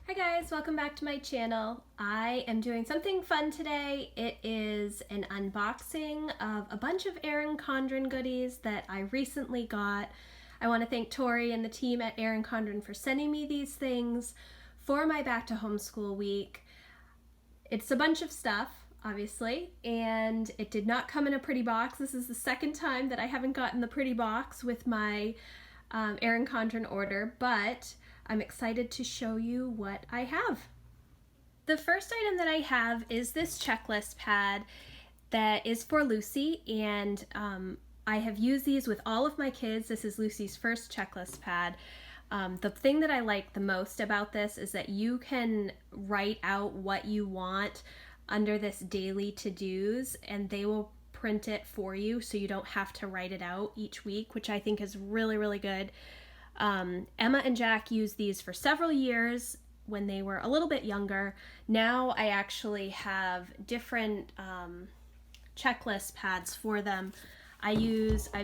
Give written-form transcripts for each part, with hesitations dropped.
Hi guys, welcome back to my channel. I am doing something fun today. It is an unboxing of a bunch of Erin Condren goodies that I recently got. I want to thank Tori and the team at Erin Condren for sending me these things for my back to homeschool week. It's a bunch of stuff, obviously, and it did not come in a pretty box. This is the second time that I haven't gotten the pretty box with my Erin Condren order, but I'm excited to show you what I have. The first item that I have is this checklist pad that is for Lucy, and I have used these with all of my kids. This is Lucy's first checklist pad. The thing that I like the most about this is that you can write out what you want under this daily to-dos, and they will print it for you so you don't have to write it out each week, which I think is really, really good. Emma and Jack used these for several years when they were a little bit younger. Now I actually have different checklist pads for them. I've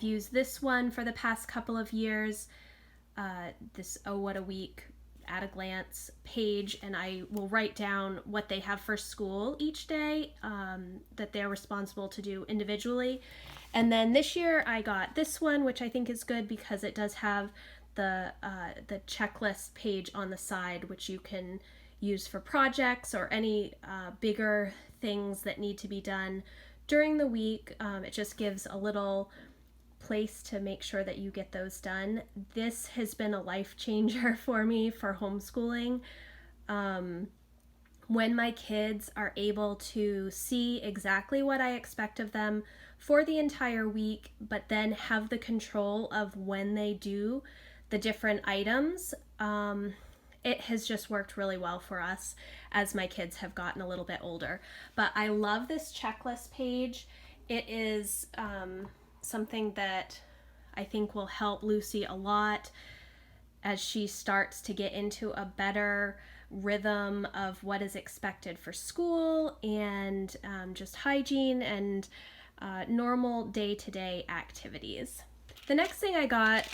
used this one for the past couple of years, this Oh What a Week at a glance page, and I will write down what they have for school each day that they're responsible to do individually. And then this year I got this one, which I think is good because it does have the checklist page on the side, which you can use for projects or any bigger things that need to be done during the week. It just gives a little place to make sure that you get those done. This has been a life changer for me for homeschooling. When my kids are able to see exactly what I expect of them for the entire week, but then have the control of when they do the different items, it has just worked really well for us as my kids have gotten a little bit older. But I love this checklist page. It is something that I think will help Lucy a lot as she starts to get into a better rhythm of what is expected for school and just hygiene and normal day-to-day activities. The next thing I got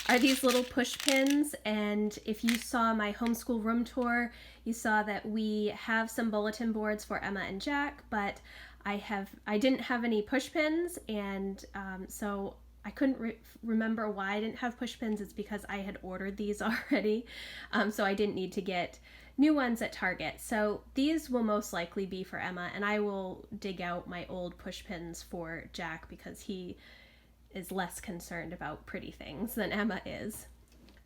are these little push pins, and if you saw my homeschool room tour, you saw that we have some bulletin boards for Emma and Jack, but I didn't have any push pins, and so I couldn't remember why I didn't have push pins. It's because I had ordered these already, so I didn't need to get new ones at Target. So these will most likely be for Emma, and I will dig out my old push pins for Jack because he is less concerned about pretty things than Emma is.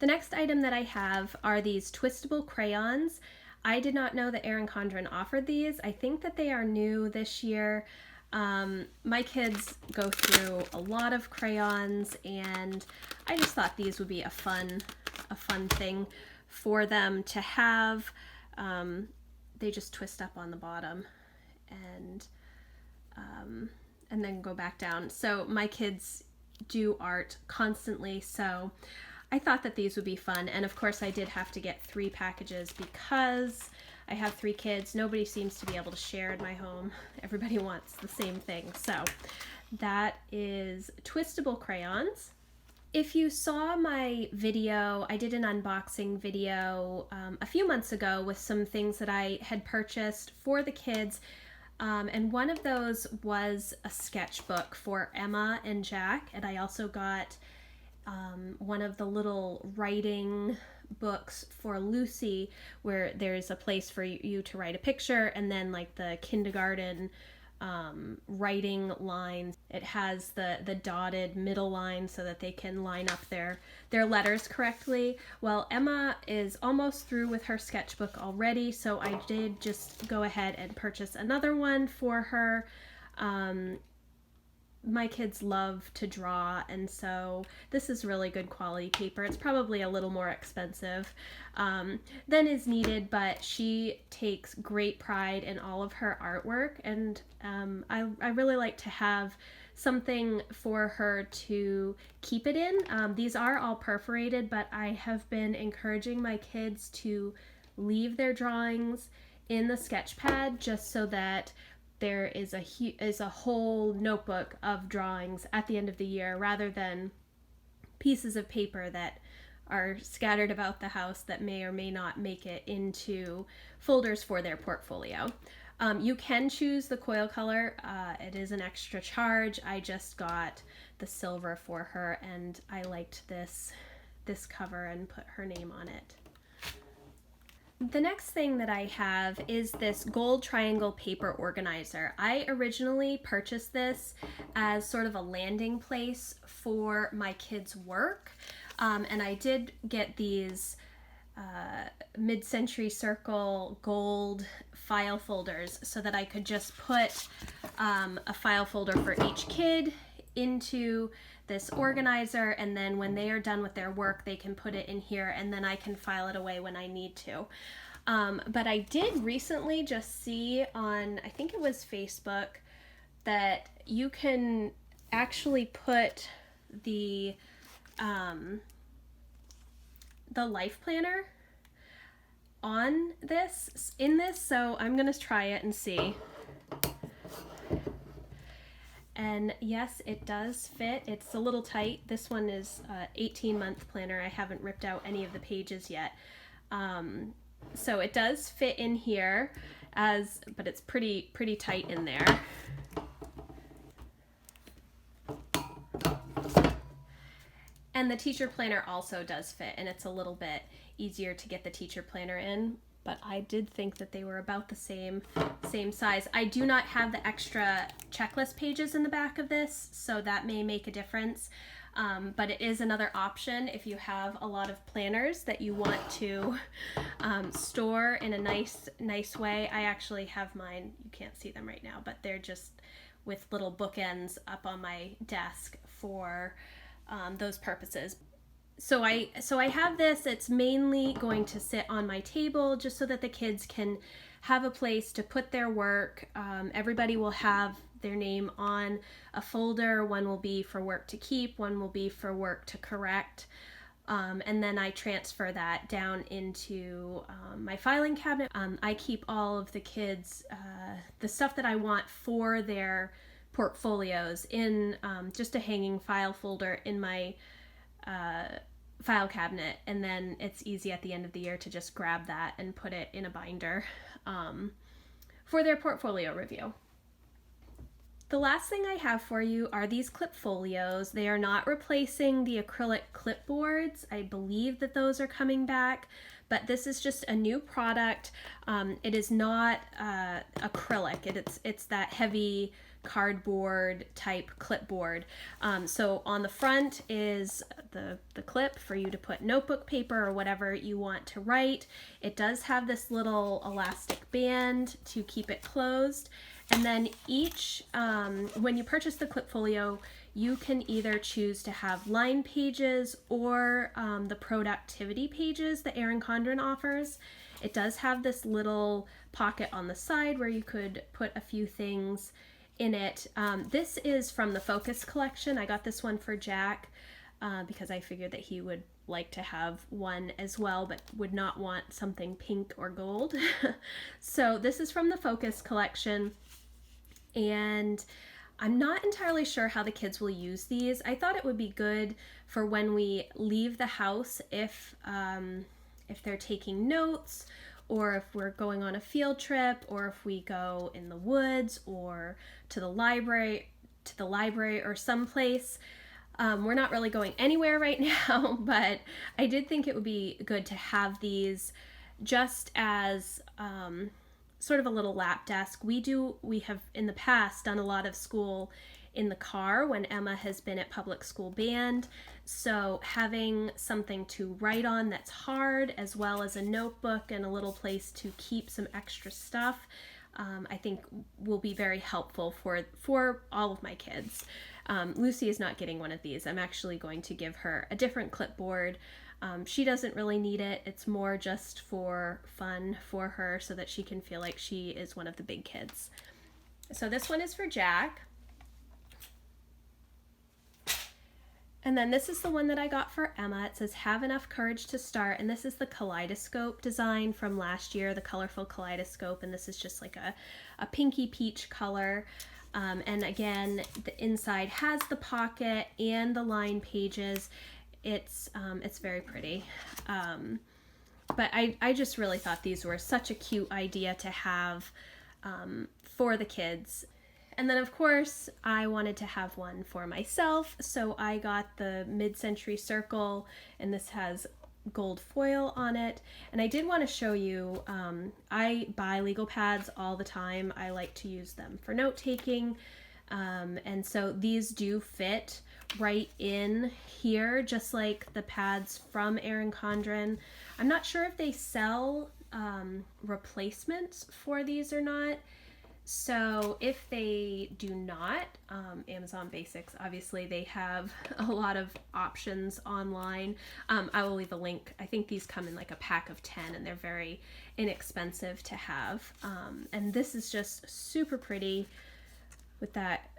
The next item that I have are these twistable crayons. I did not know that Erin Condren offered these. I think that they are new this year. My kids go through a lot of crayons, and I just thought these would be a fun thing for them to have. They just twist up on the bottom and then go back down. So my kids do art constantly, so I thought that these would be fun. And of course I did have to get 3 packages because I have 3 kids. Nobody seems to be able to share in my home. Everybody wants the same thing. So that is twistable crayons. If you saw my video, I did an unboxing video a few months ago with some things that I had purchased for the kids. And one of those was a sketchbook for Emma and Jack, and I also got one of the little writing books for Lucy where there's a place for you to write a picture, and then like the kindergarten writing lines. It has the dotted middle line so that they can line up their letters correctly. Well, Emma is almost through with her sketchbook already, so I did just go ahead and purchase another one for her. My kids love to draw, and so this is really good quality paper. It's probably a little more expensive than is needed, but she takes great pride in all of her artwork, and I really like to have something for her to keep it in. These are all perforated, but I have been encouraging my kids to leave their drawings in the sketch pad just so that there is a whole notebook of drawings at the end of the year rather than pieces of paper that are scattered about the house that may or may not make it into folders for their portfolio. You can choose the coil color. It is an extra charge. I just got the silver for her, and I liked this cover and put her name on it. The next thing that I have is this gold triangle paper organizer. I originally purchased this as sort of a landing place for my kids' work, and I did get these mid-century circle gold file folders so that I could just put a file folder for each kid into this organizer, and then when they are done with their work they can put it in here, and then I can file it away when I need to. But I did recently just see on, I think it was Facebook, that you can actually put the life planner on this, so I'm gonna try it and see. And yes, it does fit. It's a little tight. This one is 18-month planner. I haven't ripped out any of the pages yet. So it does fit in here, but it's pretty tight in there. And the teacher planner also does fit, and it's a little bit easier to get the teacher planner in, but I did think that they were about the same size. I do not have the extra checklist pages in the back of this, so that may make a difference. But it is another option if you have a lot of planners that you want to store in a nice way. I actually have mine, you can't see them right now, but they're just with little bookends up on my desk for those purposes. So I have this. It's mainly going to sit on my table just so that the kids can have a place to put their work. Everybody will have their name on a folder. One will be for work to keep, one will be for work to correct. And then I transfer that down into my filing cabinet. I keep all of the kids, the stuff that I want for their portfolios in just a hanging file folder in my file cabinet, and then it's easy at the end of the year to just grab that and put it in a binder for their portfolio review. The last thing I have for you are these clip folios. They are not replacing the acrylic clipboards. I believe that those are coming back, but this is just a new product. It is not acrylic. It's that heavy cardboard type clipboard. So on the front is the clip for you to put notebook paper or whatever you want to write. It does have this little elastic band to keep it closed. And then when you purchase the clip folio, you can either choose to have line pages or the productivity pages that Erin Condren offers. It does have this little pocket on the side where you could put a few things in it. This is from the Focus collection. I got this one for Jack because I figured that he would like to have one as well, but would not want something pink or gold. So this is from the Focus collection, and I'm not entirely sure how the kids will use these. I thought it would be good for when we leave the house, if they're taking notes, or if we're going on a field trip, or if we go in the woods or to the library or someplace. We're not really going anywhere right now, but I did think it would be good to have these just as sort of a little lap desk. We have in the past done a lot of school in the car when Emma has been at public school band, so having something to write on that's hard, as well as a notebook and a little place to keep some extra stuff, I think will be very helpful for all of my kids. Lucy is not getting one of these. I'm actually going to give her a different clipboard. She doesn't really need it. It's more just for fun for her so that she can feel like she is one of the big kids. So this one is for Jack. And then this is the one that I got for Emma. It says, "Have enough courage to start." And this is the Kaleidoscope design from last year, the colorful Kaleidoscope. And this is just like a pinky peach color. And again, the inside has the pocket and the line pages. It's very pretty. But I just really thought these were such a cute idea to have for the kids. And then of course I wanted to have one for myself, so I got the mid-century circle, and this has gold foil on it. And I did want to show you, I buy legal pads all the time. I like to use them for note-taking, and so these do fit right in here, just like the pads from Erin Condren. I'm not sure if they sell replacements for these or not. So if they do not, Amazon Basics, obviously they have a lot of options online. I will leave a link. I think these come in like a pack of 10 and they're very inexpensive to have. And this is just super pretty with that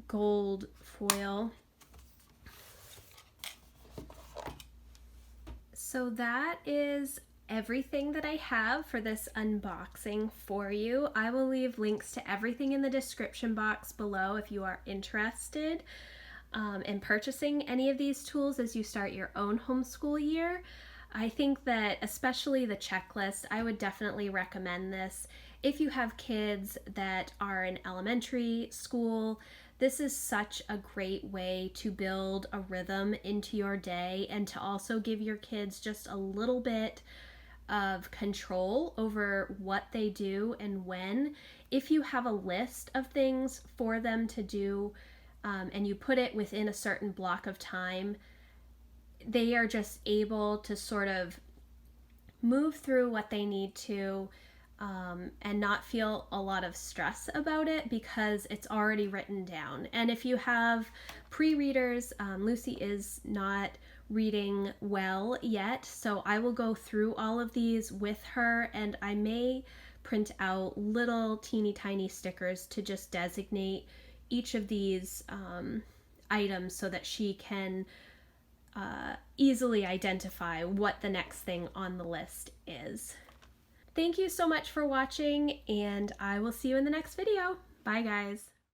gold foil. So that is everything that I have for this unboxing for you. I will leave links to everything in the description box below if you are interested in purchasing any of these tools as you start your own homeschool year. I think that especially the checklist, I would definitely recommend this if you have kids that are in elementary school. This is such a great way to build a rhythm into your day and to also give your kids just a little bit of control over what they do and when. If you have a list of things for them to do and you put it within a certain block of time, they are just able to sort of move through what they need to and not feel a lot of stress about it because it's already written down. And if you have pre-readers, Lucy is not reading well yet, so I will go through all of these with her, and I may print out little teeny tiny stickers to just designate each of these items so that she can easily identify what the next thing on the list is. Thank you so much for watching, and I will see you in the next video. Bye guys.